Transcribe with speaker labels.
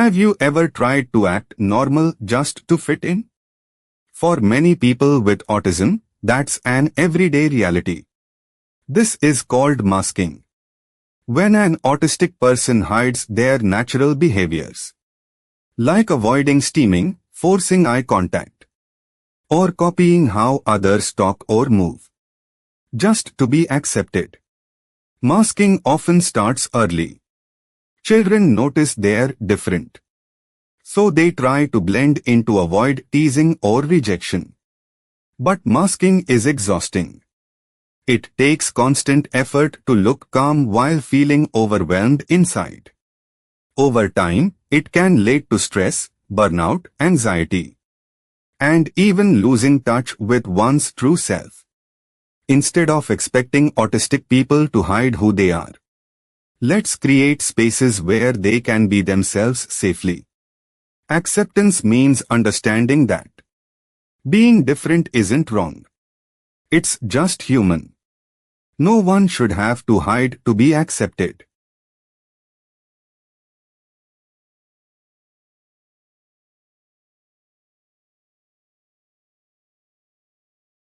Speaker 1: Have you ever tried to act normal just to fit in? For many people with autism, that's an everyday reality. This is called masking. When an autistic person hides their natural behaviors, like avoiding stimming, forcing eye contact, or copying how others talk or move, just to be accepted. Masking often starts early. Children notice they're different, so they try to blend in to avoid teasing or rejection. But masking is exhausting. It takes constant effort to look calm while feeling overwhelmed inside. Over time, it can lead to stress, burnout, anxiety, and even losing touch with one's true self. Instead of expecting autistic people to hide who they are, let's create spaces where they can be themselves safely. Acceptance means understanding that being different isn't wrong. It's just human. No one should have to hide to be accepted.